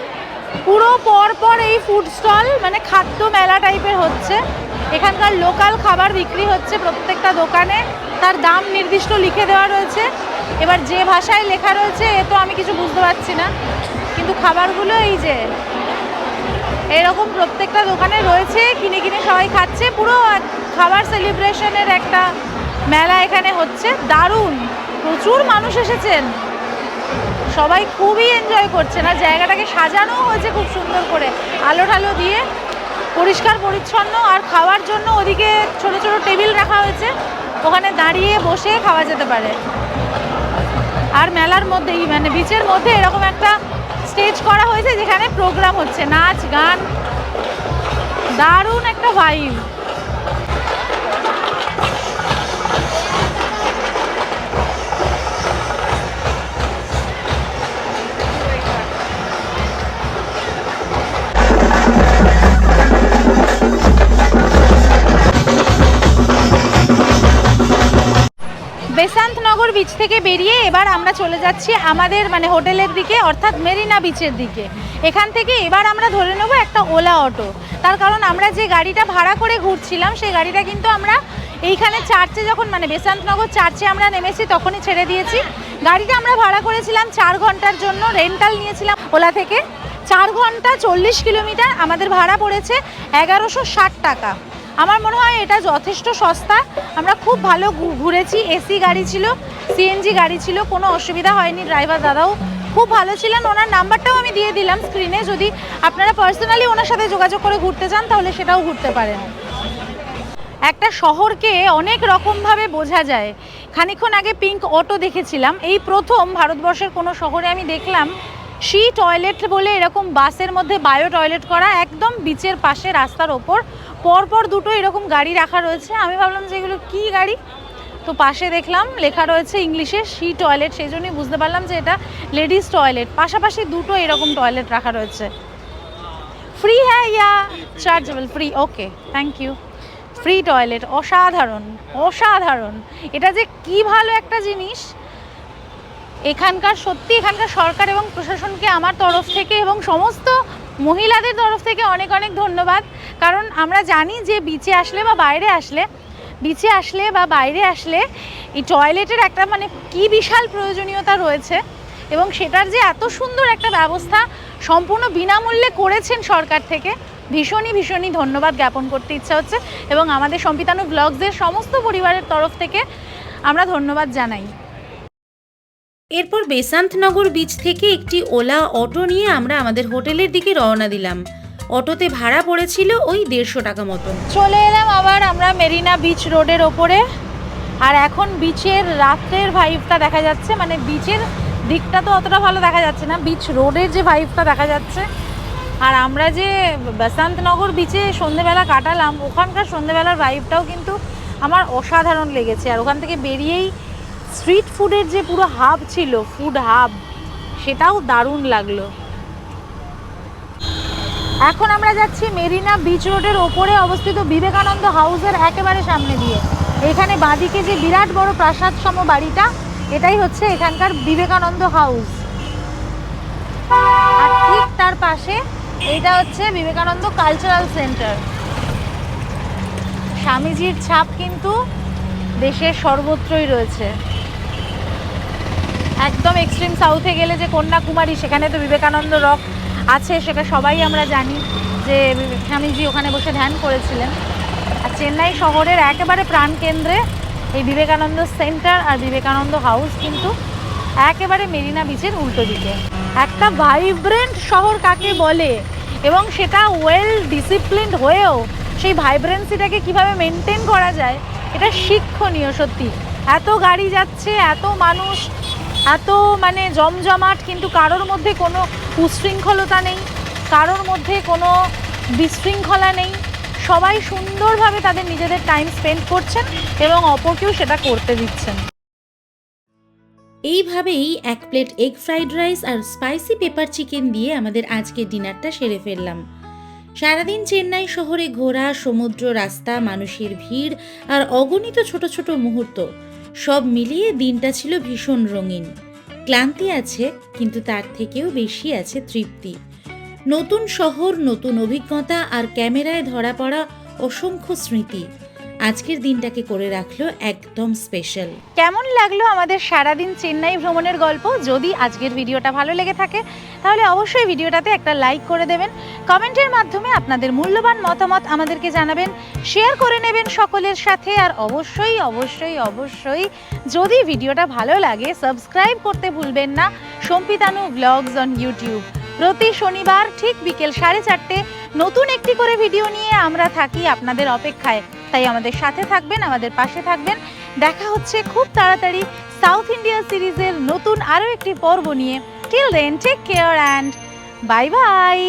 A: পুরো পর এই ফুড স্টল, মানে খাদ্য মেলা টাইপের হচ্ছে। এখানকার লোকাল খাবার বিক্রি হচ্ছে প্রত্যেকটা দোকানে, তার দাম নির্দিষ্ট লিখে দেওয়া রয়েছে। এবার যে ভাষায় লেখা রয়েছে এ তো আমি কিছু বুঝতে পারছি না, কিন্তু খাবারগুলো এই যে এরকম প্রত্যেকটা দোকানে রয়েছে, কিনে কিনে সবাই খাচ্ছে। পুরো খাবার সেলিব্রেশনের একটা মেলা এখানে হচ্ছে। দারুণ, প্রচুর মানুষ এসেছেন, সবাই খুবই এনজয় করছেন। আর জায়গাটাকে সাজানো হয়েছে খুব সুন্দর করে, আলো ঠালো দিয়ে, পরিষ্কার পরিচ্ছন্ন। আর খাওয়ার জন্য ওদিকে ছোট ছোট টেবিল রাখা হয়েছে, ওখানে দাঁড়িয়ে বসে খাওয়া যেতে পারে। আর মেলার মধ্যেই, মানে বিচের মধ্যে এরকম একটা স্টেজ করা হয়েছে যেখানে প্রোগ্রাম হচ্ছে, নাচ গান, দারুণ একটা ভাইব। বেসান্ত নগর বিচ থেকে বেরিয়ে এবার আমরা চলে যাচ্ছি আমাদের মানে হোটেলের দিকে, অর্থাৎ মেরিনা বিচের দিকে। এখান থেকে এবার আমরা ধরে নেব একটা ওলা অটো, তার কারণ আমরা যে গাড়িটা ভাড়া করে ঘুরছিলাম সেই গাড়িটা কিন্তু আমরা এইখানে চার্চে যখন, মানে বেসান্ত নগর চার্চে আমরা নেমেছি তখনই ছেড়ে দিয়েছি। গাড়িটা আমরা ভাড়া করেছিলাম 4 ঘন্টার জন্য, রেন্টাল নিয়েছিলাম ওলা থেকে। 4 ঘন্টা 40 কিলোমিটার, আমাদের ভাড়া পড়েছে 1160 টাকা। আমার মনে হয় এটা যথেষ্ট সস্তা। আমরা খুব ভালো ঘুরেছি, এসি গাড়ি ছিল, সিএনজি গাড়ি ছিল, কোনো অসুবিধা হয়নি। ড্রাইভার দাদাও খুব ভালো ছিলেন। ওনার নাম্বারটাও আমি দিয়ে দিলাম স্ক্রিনে, যদি আপনারা পার্সোনালি ওনার সাথে যোগাযোগ করে ঘুরতে চান তাহলে সেটাও ঘুরতে পারেন। একটা শহরকে অনেক রকমভাবে বোঝা যায়। খানিকক্ষণ আগে পিঙ্ক অটো দেখেছিলাম, এই প্রথম ভারতবর্ষের কোনো শহরে আমি দেখলাম সি টয়লেট বলে এরকম বাসের মধ্যে বায়ো টয়লেট করা, একদম বিচের পাশে রাস্তার ওপর পরপর দুটো এরকম গাড়ি রাখা রয়েছে। আমি ভাবলাম যে এগুলো কী গাড়ি, তো পাশে দেখলাম লেখা রয়েছে ইংলিশে সি টয়লেট, সেই জন্যই বুঝতে পারলাম যে এটা লেডিস টয়লেট। পাশাপাশি দুটো এরকম টয়লেট রাখা রয়েছে। ফ্রি হ্যাঁ ইয়া chargeable? Free, okay, thank you. Free toilet, অসাধারণ অসাধারণ। এটা যে কি ভালো একটা জিনিস। এখানকার সত্যি এখানকার সরকার এবং প্রশাসনকে আমার তরফ থেকে এবং সমস্ত মহিলাদের তরফ থেকে অনেক অনেক ধন্যবাদ। কারণ আমরা জানি যে বিচে আসলে বা বাইরে আসলে এই টয়লেটের একটা মানে কি বিশাল প্রয়োজনীয়তা রয়েছে, এবং সেটার যে এত সুন্দর একটা ব্যবস্থা সম্পূর্ণ বিনামূল্যে করেছেন সরকার থেকে, ভীষণই ধন্যবাদ জ্ঞাপন করতে ইচ্ছা হচ্ছে এবং আমাদের সম্পিতানু ব্লগসের সমস্ত পরিবারের তরফ থেকে আমরা ধন্যবাদ জানাই।
B: এরপর বেসান্তনগর বিচ থেকে একটি ওলা অটো নিয়ে আমরা আমাদের হোটেলের দিকে রওনা দিলাম। অটোতে ভাড়া পড়েছিল ওই 150 টাকা মতন।
A: চলে এলাম আবার আমরা মেরিনা বিচ রোডের ওপরে। আর এখন বিচের রাত্রের ভাইবটা দেখা যাচ্ছে, মানে বিচের দিকটা তো অতটা ভালো দেখা যাচ্ছে না, বিচ রোডের যে ভাইবটা দেখা যাচ্ছে। আর আমরা যে বেসান্তনগর বিচে সন্ধেবেলা কাটালাম, ওখানকার সন্ধেবেলার ভাইবটাও কিন্তু আমার অসাধারণ লেগেছে। আর ওখান থেকে বেরিয়েই স্ট্রিট ফুডের যে পুরো হাব ছিল, ফুড হাব, সেটাও দারুণ লাগলো। এখন আমরা যাচ্ছি মেরিনা বিচ রোডের ওপরে অবস্থিত বিবেকানন্দ হাউসের একেবারে সামনে দিয়ে। এখানে বাঁদিকে যে বিরাট বড় প্রাসাদ সম বাড়িটা, এটাই হচ্ছে এখানকার বিবেকানন্দ হাউস। আর ঠিক তার পাশে এটা হচ্ছে বিবেকানন্দ কালচারাল সেন্টার। স্বামীজির ছাপ কিন্তু দেশের সর্বত্রই রয়েছে। একদম এক্সট্রিম সাউথে গেলে যে কন্যাকুমারী, সেখানে তো বিবেকানন্দ রক আছে, সেটা সবাই আমরা জানি যে স্বামীজি ওখানে বসে ধ্যান করেছিলেন। আর চেন্নাই শহরের একেবারে প্রাণকেন্দ্রে এই বিবেকানন্দ সেন্টার আর বিবেকানন্দ হাউস কিন্তু একেবারে মেরিনা বিচের উল্টো দিকে। একটা ভাইব্রেন্ট শহর কাকে বলে, এবং সেটা ওয়েল ডিসিপ্লিনড হয়েও সেই ভাইব্রেন্সিটাকে কিভাবে মেনটেন করা যায়, এটা শিক্ষণীয় সত্যি। এত গাড়ি যাচ্ছে, এত মানুষ, এত মানে জমজমাট, কিন্তু কারোর মধ্যে কোনো উশৃঙ্খলতা নেই, কারোর মধ্যে কোনো বিশৃঙ্খলা নেই। সবাই সুন্দরভাবে তাদের নিজেদের টাইম স্পেন্ড করছেন এবং অপরকেও সেটা করতে দিচ্ছেন।
B: এইভাবেই 1 প্লেট এগ ফ্রাইড রাইস আর স্পাইসি পেপার চিকেন দিয়ে আমাদের আজকের ডিনারটা সেরে ফেললাম। সারাদিন চেন্নাই শহরে ঘোরা, সমুদ্র, রাস্তা, মানুষের ভিড় আর অগণিত ছোট ছোট মুহূর্ত, সব মিলিয়ে দিনটা ছিল ভীষণ রঙিন। ক্লান্তি আছে, কিন্তু তার থেকেও বেশি আছে তৃপ্তি। নতুন শহর, নতুন অভিজ্ঞতা আর ক্যামেরায় ধরা পড়া অসংখ্য স্মৃতি আজকের দিনটাকে করে রাখলো একদম স্পেশাল।
A: কেমন লাগলো আমাদের সারাদিন চেন্নাই ভ্রমণের গল্প? যদি আজকের ভিডিওটা ভালো লেগে থাকে তাহলে অবশ্যই ভিডিওটাতে একটা লাইক করে দেবেন, কমেন্টের মাধ্যমে আপনাদের মূল্যবান মতামত আমাদেরকে জানাবেন, শেয়ার করে নেবেন সকলের সাথে। আর অবশ্যই অবশ্যই অবশ্যই যদি ভিডিওটা ভালো লাগে সাবস্ক্রাইব করতে ভুলবেন না সম্পিতানু ব্লগস অন ইউটিউব। প্রতি শনিবার ঠিক বিকেল 4:30 নতুন একটি করে ভিডিও নিয়ে আমরা থাকি আপনাদের অপেক্ষায়। তাই আমাদের সাথে থাকবেন, আমাদের পাশে থাকবেন। দেখা হচ্ছে খুব তাড়াতাড়ি সাউথ ইন্ডিয়া সিরিজের নতুন আরও একটি পর্ব নিয়ে। Till then take care and bye by.